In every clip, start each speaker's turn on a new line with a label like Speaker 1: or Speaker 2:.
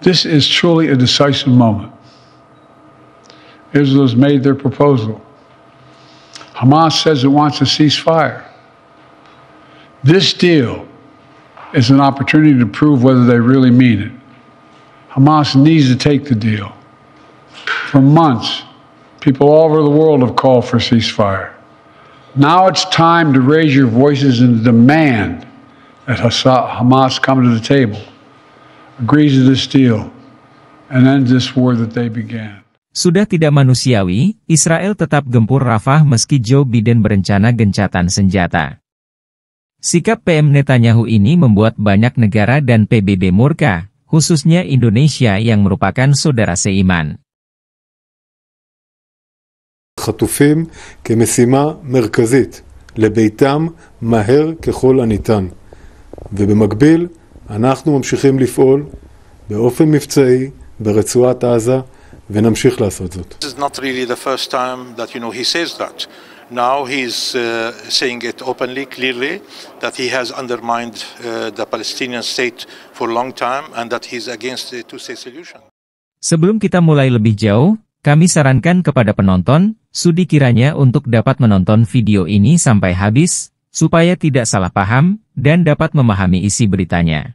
Speaker 1: This is truly a decisive moment. Israel has made their proposal. Hamas says it wants a ceasefire. This deal is an opportunity to prove whether they really mean it. Hamas needs to take the deal. For months, people all over the world have called for a ceasefire. Now it's time to raise your voices and demand that Hamas come to the table, agrees to this deal, and end this war that they began.
Speaker 2: Sudah tidak manusiawi, Israel tetap gempur Rafah meski Joe Biden berencana gencatan senjata. Sikap PM Netanyahu ini membuat banyak negara dan PBB murka, khususnya Indonesia yang merupakan saudara seiman.
Speaker 3: חטופים כמשימה מרכזית לביתם מהר ככל הניתן. ובמקביל אנחנו ממשיכים לפעול באופן מבצעי ברצועת עזה ונמשיך לעשות זאת.
Speaker 4: This is not really the first time that he says that. Now he's saying it openly, clearly, that he has undermined the Palestinian state for a long time and that he's against the two-state solution.
Speaker 2: Sebelum kita mulai lebih jauh, kami sarankan kepada penonton, sudi kiranya untuk dapat menonton video ini sampai habis, supaya tidak salah paham, dan dapat memahami isi beritanya.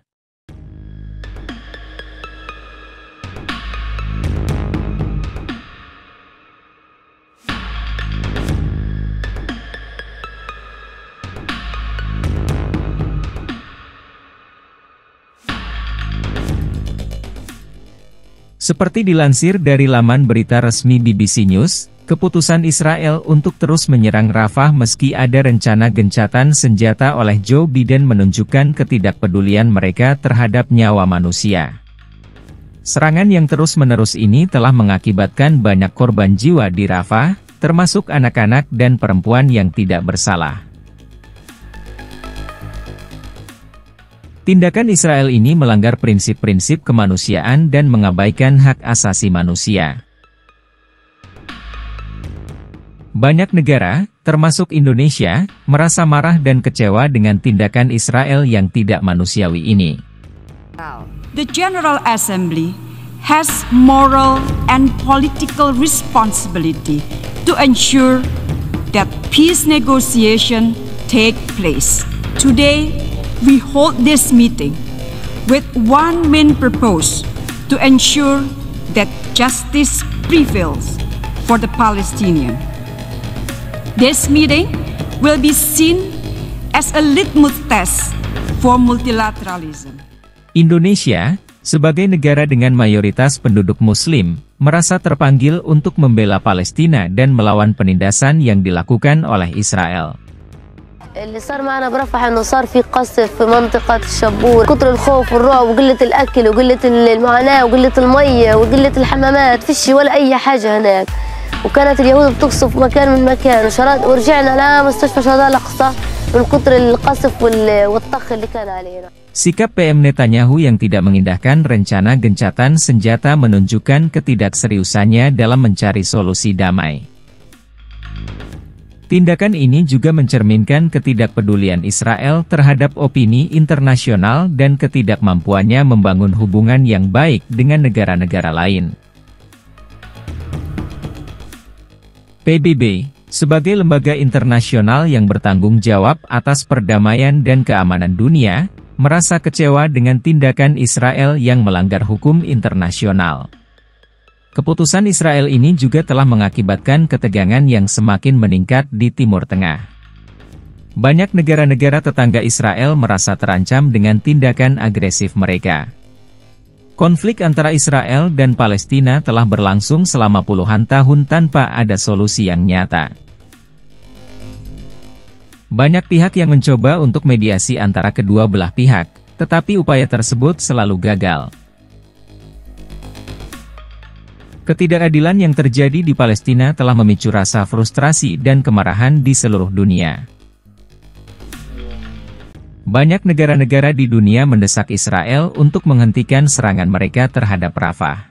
Speaker 2: Seperti dilansir dari laman berita resmi BBC News, keputusan Israel untuk terus menyerang Rafah meski ada rencana gencatan senjata oleh Joe Biden menunjukkan ketidakpedulian mereka terhadap nyawa manusia. Serangan yang terus-menerus ini telah mengakibatkan banyak korban jiwa di Rafah, termasuk anak-anak dan perempuan yang tidak bersalah. Tindakan Israel ini melanggar prinsip-prinsip kemanusiaan dan mengabaikan hak asasi manusia. Banyak negara, termasuk Indonesia, merasa marah dan kecewa dengan tindakan Israel yang tidak manusiawi ini.
Speaker 5: The General Assembly has moral and political responsibility to ensure that peace negotiation take place. Today, we hold this meeting with one main purpose, to ensure that justice prevails for the Palestinians. This meeting will be seen as a litmus test for multilateralism.
Speaker 2: Indonesia, sebagai negara dengan mayoritas penduduk Muslim, merasa terpanggil untuk membela Palestina dan melawan penindasan yang dilakukan oleh Israel.
Speaker 6: اللي صار معنا برفح انه صار في قصف في منطقة الشبور، كتر الخوف والرعب وقلة الأكل وقلة المعاناة وقلة المية وقلة الحمامات، فيش ولا أي حاجة هناك، وكانت اليهود بتقصف مكان من مكان، ورجعنا لمستشفى شهداء الأقصى من كتر القصف والطخ اللي كان علينا.
Speaker 2: Sikap PM Netanyahu yang tidak mengindahkan rencana gencatan senjata menunjukkan ketidakseriusannya dalam mencari solusi damai. Tindakan ini juga mencerminkan ketidakpedulian Israel terhadap opini internasional dan ketidakmampuannya membangun hubungan yang baik dengan negara-negara lain. PBB, sebagai lembaga internasional yang bertanggung jawab atas perdamaian dan keamanan dunia, merasa kecewa dengan tindakan Israel yang melanggar hukum internasional. Keputusan Israel ini juga telah mengakibatkan ketegangan yang semakin meningkat di Timur Tengah. Banyak negara-negara tetangga Israel merasa terancam dengan tindakan agresif mereka. Konflik antara Israel dan Palestina telah berlangsung selama puluhan tahun tanpa ada solusi yang nyata. Banyak pihak yang mencoba untuk mediasi antara kedua belah pihak, tetapi upaya tersebut selalu gagal. Ketidakadilan yang terjadi di Palestina telah memicu rasa frustrasi dan kemarahan di seluruh dunia. Banyak negara-negara di dunia mendesak Israel untuk menghentikan serangan mereka terhadap Rafah.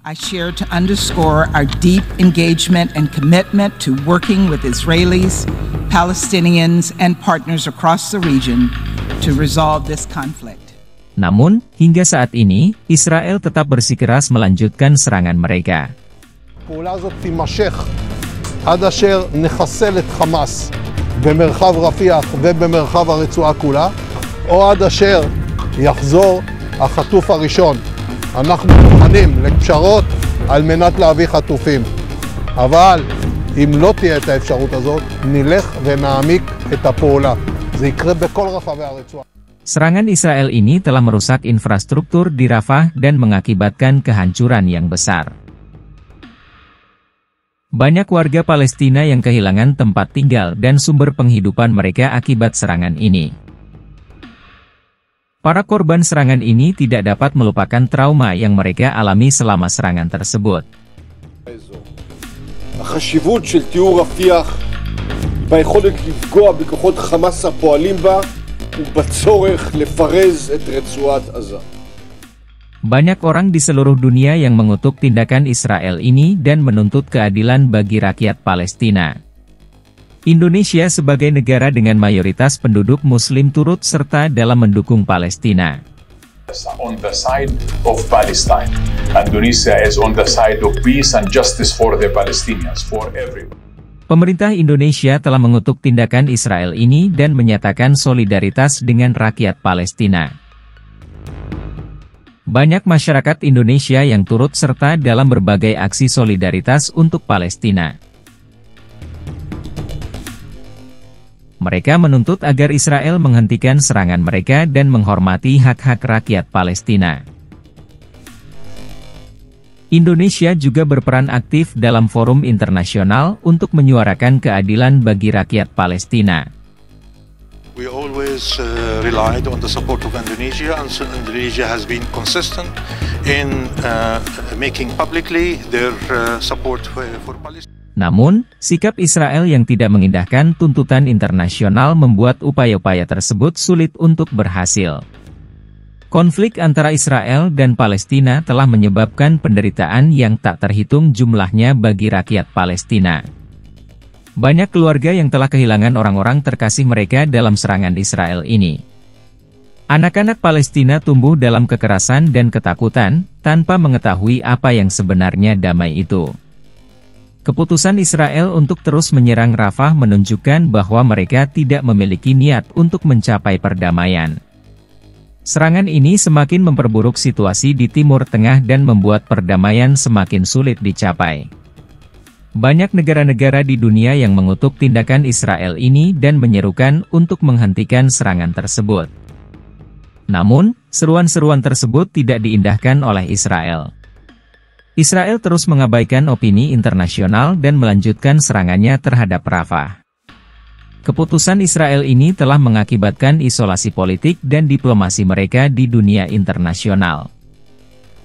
Speaker 7: I share to underscore our deep engagement and commitment to working with Israelis, Palestinians, and partners across the region to resolve this conflict.
Speaker 2: Namun, hingga saat ini, Israel tetap bersikeras melanjutkan serangan mereka.
Speaker 8: הפעולה הזאת תימשך עד אשר נחסל את חמאס במרחב רפיח ובמרחב הרצועה כולה, או עד אשר יחזור החטוף הראשון. אנחנו מוכנים לפשרות על מנת להביא חטופים. אבל אם לא תהיה את האפשרות הזאת, נלך ונעמיק את הפעולה. זה יקרה בכל רחבי הרצועה.
Speaker 2: Serangan Israel ini telah merusak infrastruktur di Rafah dan mengakibatkan kehancuran yang besar. Banyak warga Palestina yang kehilangan tempat tinggal dan sumber penghidupan mereka akibat serangan ini. Para korban serangan ini tidak dapat melupakan trauma yang mereka alami selama serangan tersebut.
Speaker 9: החשיבות של תיאור רפיח ביכולת לפגוע בכוחות חמאס הפועלים בה ובצורך לפרז את רצועת עזה.
Speaker 2: Banyak orang di seluruh dunia yang mengutuk tindakan Israel ini dan menuntut keadilan bagi rakyat Palestina. Indonesia sebagai negara dengan mayoritas penduduk Muslim turut serta dalam mendukung Palestina.
Speaker 10: On the side of Palestine, Indonesia is on the side of peace and justice for the Palestinians, for everyone.
Speaker 2: Pemerintah Indonesia telah mengutuk tindakan Israel ini dan menyatakan solidaritas dengan rakyat Palestina. Banyak masyarakat Indonesia yang turut serta dalam berbagai aksi solidaritas untuk Palestina. Mereka menuntut agar Israel menghentikan serangan mereka dan menghormati hak-hak rakyat Palestina. Indonesia juga berperan aktif dalam forum internasional untuk menyuarakan keadilan bagi rakyat Palestina.
Speaker 4: We always relied on the support of Indonesia, and so Indonesia has been consistent in making publicly their support for Palestine.
Speaker 2: Namun, sikap Israel yang tidak mengindahkan tuntutan internasional membuat upaya-upaya tersebut sulit untuk berhasil. Konflik antara Israel dan Palestina telah menyebabkan penderitaan yang tak terhitung jumlahnya bagi rakyat Palestina. Banyak keluarga yang telah kehilangan orang-orang terkasih mereka dalam serangan Israel ini. Anak-anak Palestina tumbuh dalam kekerasan dan ketakutan, tanpa mengetahui apa yang sebenarnya damai itu. Keputusan Israel untuk terus menyerang Rafah menunjukkan bahwa mereka tidak memiliki niat untuk mencapai perdamaian. Serangan ini semakin memperburuk situasi di Timur Tengah dan membuat perdamaian semakin sulit dicapai. Banyak negara-negara di dunia yang mengutuk tindakan Israel ini dan menyerukan untuk menghentikan serangan tersebut. Namun, seruan-seruan tersebut tidak diindahkan oleh Israel. Israel terus mengabaikan opini internasional dan melanjutkan serangannya terhadap Rafah. Keputusan Israel ini telah mengakibatkan isolasi politik dan diplomasi mereka di dunia internasional.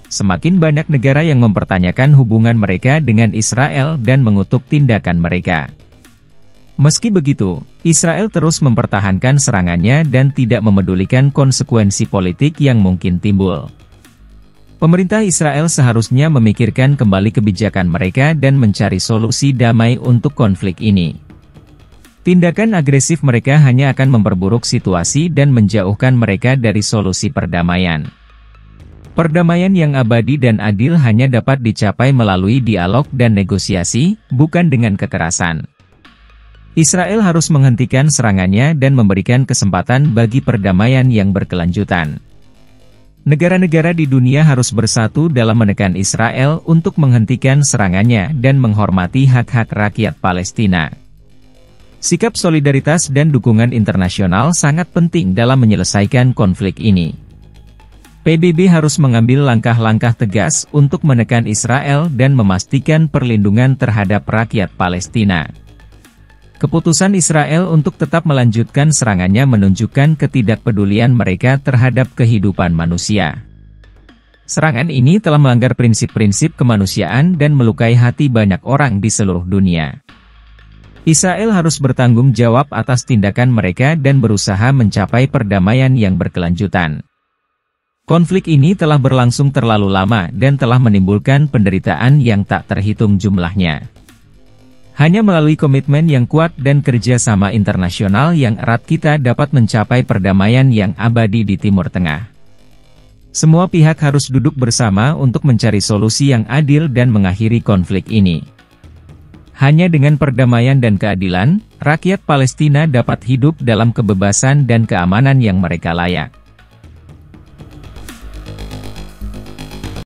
Speaker 2: Semakin banyak negara yang mempertanyakan hubungan mereka dengan Israel dan mengutuk tindakan mereka. Meski begitu, Israel terus mempertahankan serangannya dan tidak memedulikan konsekuensi politik yang mungkin timbul. Pemerintah Israel seharusnya memikirkan kembali kebijakan mereka dan mencari solusi damai untuk konflik ini. Tindakan agresif mereka hanya akan memperburuk situasi dan menjauhkan mereka dari solusi perdamaian. Perdamaian yang abadi dan adil hanya dapat dicapai melalui dialog dan negosiasi, bukan dengan kekerasan. Israel harus menghentikan serangannya dan memberikan kesempatan bagi perdamaian yang berkelanjutan. Negara-negara di dunia harus bersatu dalam menekan Israel untuk menghentikan serangannya dan menghormati hak-hak rakyat Palestina. Sikap solidaritas dan dukungan internasional sangat penting dalam menyelesaikan konflik ini. PBB harus mengambil langkah-langkah tegas untuk menekan Israel dan memastikan perlindungan terhadap rakyat Palestina. Keputusan Israel untuk tetap melanjutkan serangannya menunjukkan ketidakpedulian mereka terhadap kehidupan manusia. Serangan ini telah melanggar prinsip-prinsip kemanusiaan dan melukai hati banyak orang di seluruh dunia. Israel harus bertanggung jawab atas tindakan mereka dan berusaha mencapai perdamaian yang berkelanjutan. Konflik ini telah berlangsung terlalu lama dan telah menimbulkan penderitaan yang tak terhitung jumlahnya. Hanya melalui komitmen yang kuat dan kerjasama internasional yang erat kita dapat mencapai perdamaian yang abadi di Timur Tengah. Semua pihak harus duduk bersama untuk mencari solusi yang adil dan mengakhiri konflik ini. Hanya dengan perdamaian dan keadilan, rakyat Palestina dapat hidup dalam kebebasan dan keamanan yang mereka layak.